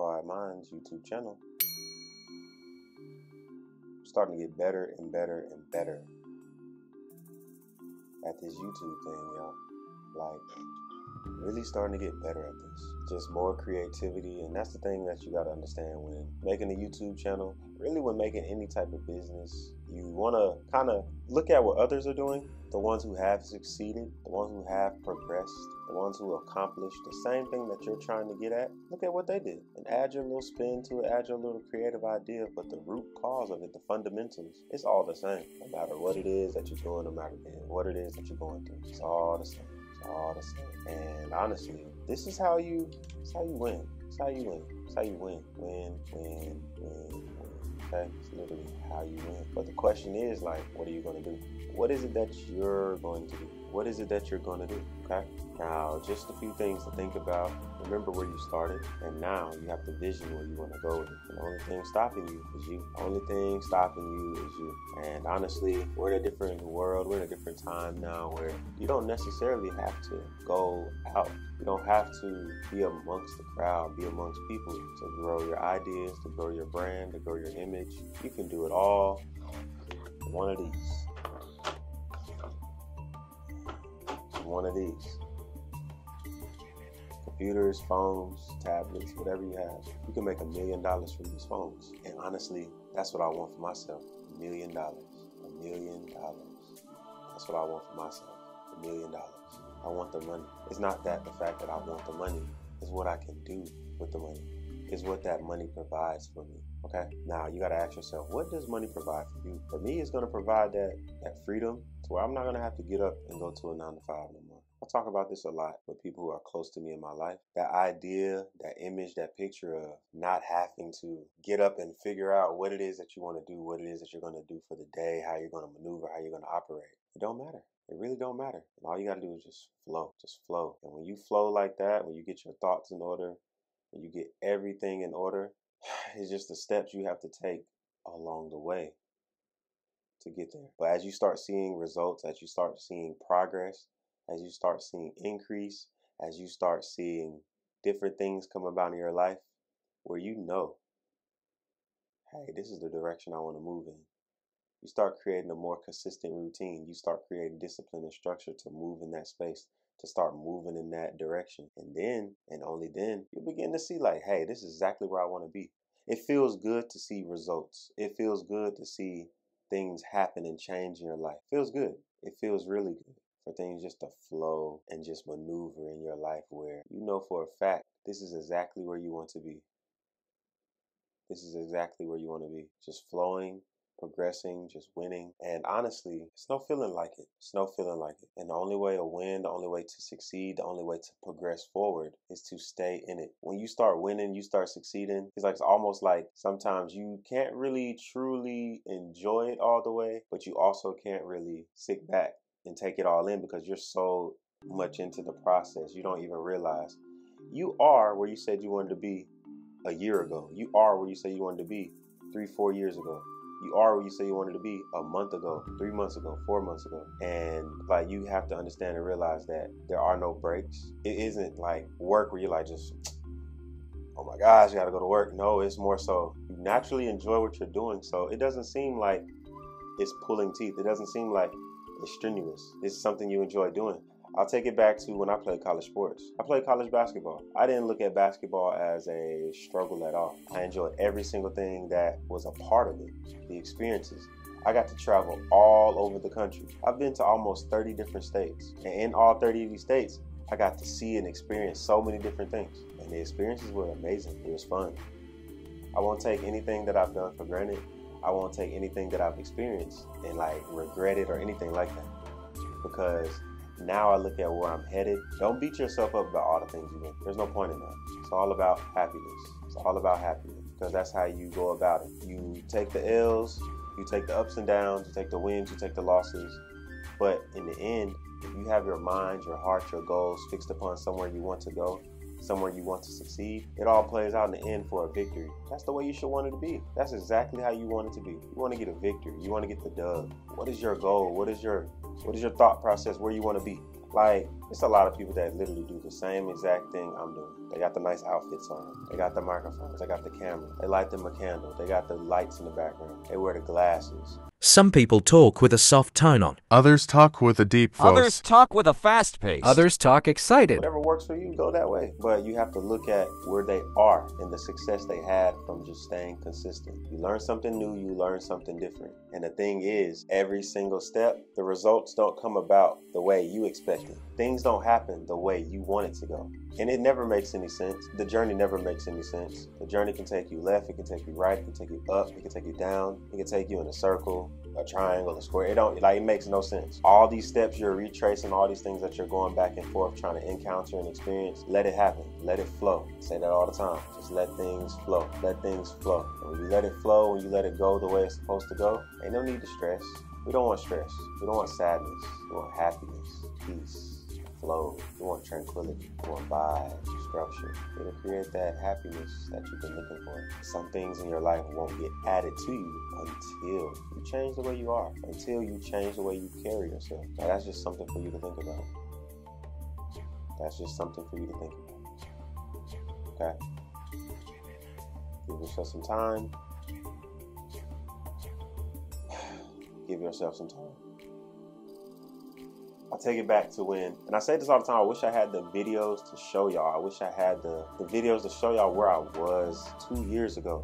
Simplified Minds YouTube channel. I'm starting to get better and better and better at this YouTube thing, y'all. Like, really starting to get better at this. Just more creativity, and that's the thing that you got to understand when making a YouTube channel. Really, when making any type of business, you want to kind of look at what others are doing, the ones who have succeeded, the ones who have progressed, the ones who accomplished the same thing that you're trying to get at. Look at what they did and add your little spin to it, add your little creative idea, but the root cause of it, the fundamentals, it's all the same. No matter what it is that you're doing, no matter what it is that you're going through, it's all the same. It's all the same. And honestly, this is how you win. It's how you win. It's how you win. Win. Okay? It's literally how you win. But the question is, like, what are you going to do? What is it that you're going to do? What is it that you're going to do? Okay? Now, just a few things to think about. Remember where you started, and now you have the vision where you want to go with it. And the only thing stopping you is you. The only thing stopping you is you. And honestly, we're in a different world. We're in a different time now where you don't necessarily have to go out. You don't have to be amongst the crowd, be amongst people to grow your ideas, to grow your brand, to grow your image. You can do it all in one of these. One of these. Computers, phones, tablets, whatever you have. You can make $1 million from these phones. And honestly, that's what I want for myself. $1 million. $1 million. That's what I want for myself. $1 million. I want the money. It's not that the fact that I want the money. It's what I can do with the money. It's what that money provides for me. Okay? Now, you got to ask yourself, what does money provide for you? For me, it's going to provide that freedom to where I'm not going to have to get up and go to a 9 to 5 no more. I talk about this a lot with people who are close to me in my life. That idea, that image, that picture of not having to get up and figure out what it is that you want to do, what it is that you're going to do for the day, how you're going to maneuver, how you're going to operate. It don't matter. It really don't matter. And all you got to do is just flow. Just flow. And when you flow like that, when you get your thoughts in order, when you get everything in order, it's just the steps you have to take along the way to get there. But as you start seeing results, as you start seeing progress, as you start seeing increase, as you start seeing different things come about in your life where you know, hey, this is the direction I want to move in. You start creating a more consistent routine. You start creating discipline and structure to move in that space, to start moving in that direction. And then, and only then, you begin to see like, hey, this is exactly where I want to be. It feels good to see results. It feels good to see things happen and change in your life. It feels good. It feels really good for things just to flow and just maneuver in your life where you know for a fact, this is exactly where you want to be. This is exactly where you want to be. Just flowing, progressing, just winning. And honestly, it's no feeling like it. It's no feeling like it. And the only way to win, the only way to succeed, the only way to progress forward is to stay in it. When you start winning, you start succeeding. It's almost like sometimes you can't really truly enjoy it all the way, but you also can't really sit back and take it all in because you're so much into the process. You don't even realize you are where you said you wanted to be a year ago. You are where you said you wanted to be 3-4 years ago. You are where you say you wanted to be a month ago, 3 months ago, 4 months ago. And like, you have to understand and realize that there are no breaks. It isn't like work where you're like just, oh my gosh, you gotta go to work. No, it's more so you naturally enjoy what you're doing. So it doesn't seem like it's pulling teeth. It doesn't seem like it's strenuous. It's something you enjoy doing. I'll take it back to when I played college sports. I played college basketball. I didn't look at basketball as a struggle at all. I enjoyed every single thing that was a part of it, the experiences. I got to travel all over the country. I've been to almost 30 different states. And in all 30 of these states, I got to see and experience so many different things. And the experiences were amazing. It was fun. I won't take anything that I've done for granted. I won't take anything that I've experienced and like regret it or anything like that. Because now I look at where I'm headed. Don't beat yourself up about all the things you do. There's no point in that. It's all about happiness. It's all about happiness because that's how you go about it. You take the L's, you take the ups and downs, you take the wins, you take the losses. But in the end, if you have your mind, your heart, your goals fixed upon somewhere you want to go, somewhere you want to succeed, it all plays out in the end for a victory. That's the way you should want it to be. That's exactly how you want it to be. You want to get a victory. You want to get the dub. What is your goal? What is your thought process? Where you want to be? Like, It's a lot of people that literally do the same exact thing I'm doing. They got the nice outfits on. They got the microphones. They got the camera. They light them a candle. They got the lights in the background. They wear the glasses. Some people talk with a soft tone on. Others talk with a deep voice. Others talk with a fast pace. Others talk excited. Whatever works for you, go that way. But you have to look at where they are and the success they had from just staying consistent. You learn something new, you learn something different. And the thing is, every single step, the results don't come about the way you expected. Things don't happen the way you want it to go. And it never makes any sense. The journey never makes any sense. The journey can take you left, it can take you right, it can take you up, it can take you down, it can take you in a circle, a triangle, a square. It makes no sense. All these steps you're retracing, all these things that you're going back and forth trying to encounter and experience, let it happen. Let it flow. I say that all the time. Just let things flow. Let things flow. And when you let it flow, when you let it go the way it's supposed to go, ain't no need to stress. We don't want stress. We don't want sadness. We want happiness, peace, flow. We want tranquility. We want vibes, structure. It'll create that happiness that you've been looking for. Some things in your life won't get added to you until you change the way you are, until you change the way you carry yourself. Now, that's just something for you to think about. That's just something for you to think about. Okay? Give yourself some time. Give yourself some time. I'll take it back to when, and I say this all the time, I wish I had the videos to show y'all. I wish I had the videos to show y'all where I was 2 years ago.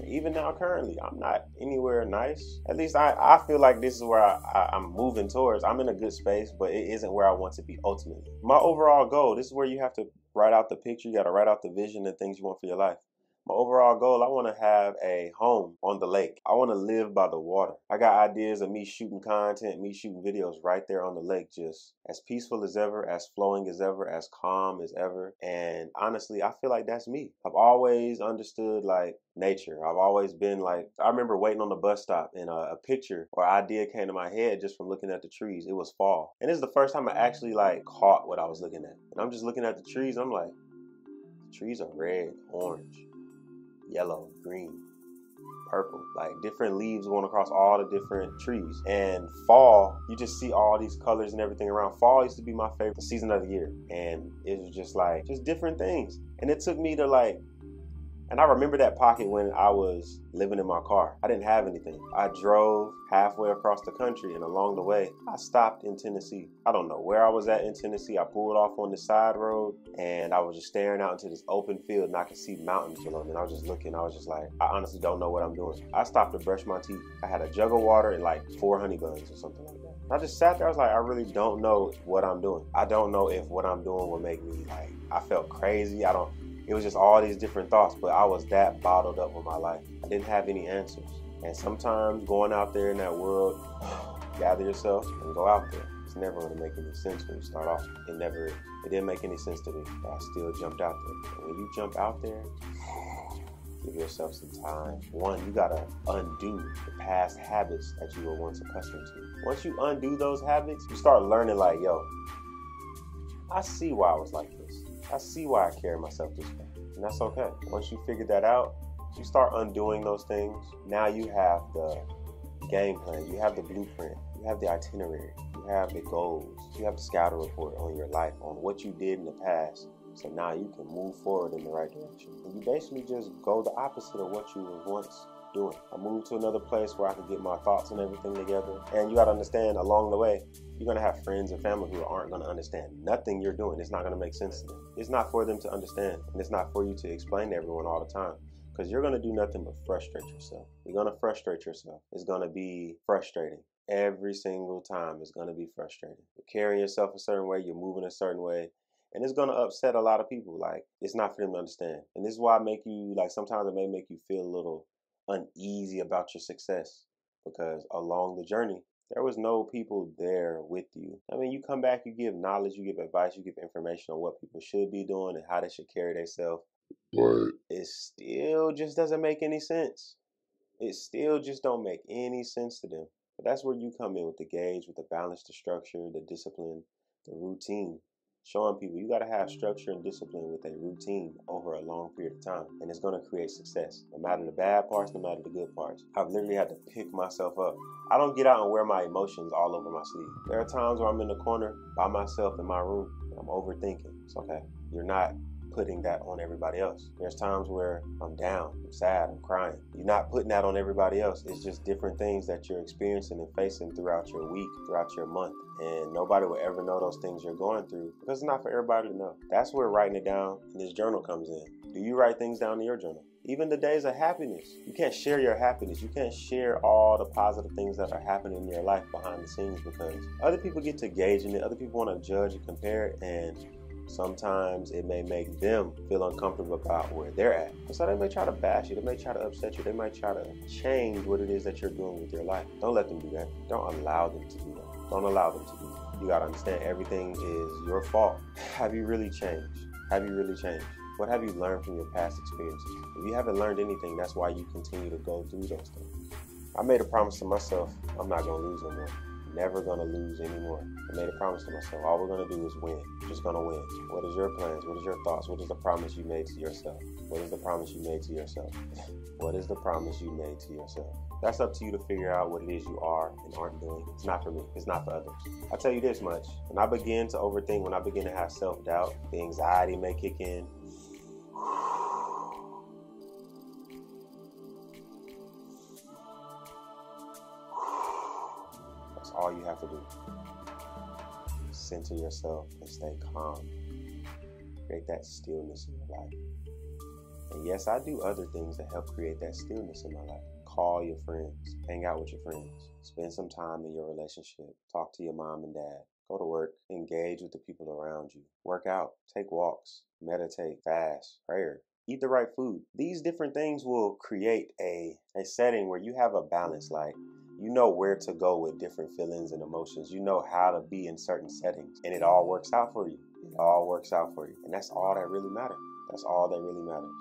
Even now, currently, I'm not anywhere nice. At least I feel like this is where I'm moving towards. I'm in a good space, but it isn't where I want to be ultimately. My overall goal, this is where you have to write out the picture. You got to write out the vision and things you want for your life. My overall goal, I want to have a home on the lake. I want to live by the water. I got ideas of me shooting content, me shooting videos right there on the lake, just as peaceful as ever, as flowing as ever, as calm as ever. And honestly, I feel like that's me. I've always understood like nature. I've always been like, I remember waiting on the bus stop and a picture or idea came to my head just from looking at the trees. It was fall. And this is the first time I actually like caught what I was looking at. And I'm just looking at the trees. I'm like, the trees are red, orange, yellow, green, purple, like different leaves going across all the different trees. And fall, you just see all these colors and everything around. Fall used to be my favorite season of the year. And it was just like, just different things. And it took me to like, and I remember that pocket when I was living in my car. I didn't have anything. I drove halfway across the country, and along the way, I stopped in Tennessee. I don't know where I was at in Tennessee. I pulled off on the side road, and I was just staring out into this open field, and I could see mountains below me. And I was just looking. I was just like, I honestly don't know what I'm doing. I stopped to brush my teeth. I had a jug of water and like 4 honey buns or something like that. And I just sat there. I was like, I really don't know what I'm doing. I don't know if what I'm doing will make me like, I felt crazy. It was just all these different thoughts, but I was that bottled up with my life. I didn't have any answers. And sometimes going out there in that world, gather yourself and go out there. It's never going to make any sense when you start off. It didn't make any sense to me, but I still jumped out there. And when you jump out there, give yourself some time. One, you got to undo the past habits that you were once accustomed to. Once you undo those habits, you start learning like, yo, I see why I was like this. I see why I carry myself this way, and that's okay. Once you figure that out, you start undoing those things. Now you have the game plan, you have the blueprint, you have the itinerary, you have the goals, you have the scouting report on your life, on what you did in the past. So now you can move forward in the right direction. And you basically just go the opposite of what you were once doing. I moved to another place where I could get my thoughts and everything together. And you got to understand along the way, you're going to have friends and family who aren't going to understand nothing you're doing. It's not going to make sense to them. It's not for them to understand. And it's not for you to explain to everyone all the time. Because you're going to do nothing but frustrate yourself. You're going to frustrate yourself. It's going to be frustrating. Every single time it's going to be frustrating. You're carrying yourself a certain way. You're moving a certain way. And it's going to upset a lot of people. Like, it's not for them to understand. And this is why sometimes it may make you feel a little uneasy about your success, because along the journey there was no people there with you. I mean, you come back, you give knowledge, you give advice, you give information on what people should be doing and how they should carry themselves, but it still just doesn't make any sense. It still just don't make any sense to them. But that's where you come in with the gauge, with the balance, the structure, the discipline, the routine. showing people you got to have structure and discipline with a routine over a long period of time, and it's going to create success. No matter the bad parts, no matter the good parts. I've literally had to pick myself up. I don't get out and wear my emotions all over my sleeve. There are times where I'm in the corner by myself in my room and I'm overthinking. It's okay. You're not putting that on everybody else. There's times where I'm down, I'm sad, I'm crying. You're not putting that on everybody else. It's just different things that you're experiencing and facing throughout your week, throughout your month. And nobody will ever know those things you're going through because it's not for everybody to know. That's where writing it down in this journal comes in. Do you write things down in your journal? Even the days of happiness. You can't share your happiness. You can't share all the positive things that are happening in your life behind the scenes because other people get to gauge in it. Other people want to judge and compare it, and sometimes it may make them feel uncomfortable about where they're at. And so they may try to bash you. They may try to upset you. They might try to change what it is that you're doing with your life. Don't let them do that. Don't allow them to do that. Don't allow them to do that. You got to understand everything is your fault. Have you really changed? Have you really changed? What have you learned from your past experiences? If you haven't learned anything, that's why you continue to go through those things. I made a promise to myself, I'm not going to lose no more. Never gonna lose anymore. I made a promise to myself. All we're gonna do is win. We're just gonna win. What is your plans? What is your thoughts? What is the promise you made to yourself? What is the promise you made to yourself? What is the promise you made to yourself? That's up to you to figure out what it is you are and aren't doing. It's not for me. It's not for others. I'll tell you this much. When I begin to overthink, when I begin to have self-doubt, the anxiety may kick in. All you have to do. Center yourself and stay calm. Create that stillness in your life. And yes, I do other things that help create that stillness in my life. Call your friends. Hang out with your friends. Spend some time in your relationship. Talk to your mom and dad. Go to work. Engage with the people around you. Work out. Take walks. Meditate. Fast. Prayer. Eat the right food. These different things will create a setting where you have a balance. Like, you know where to go with different feelings and emotions. You know how to be in certain settings. And it all works out for you. It all works out for you. And that's all that really matters. That's all that really matters.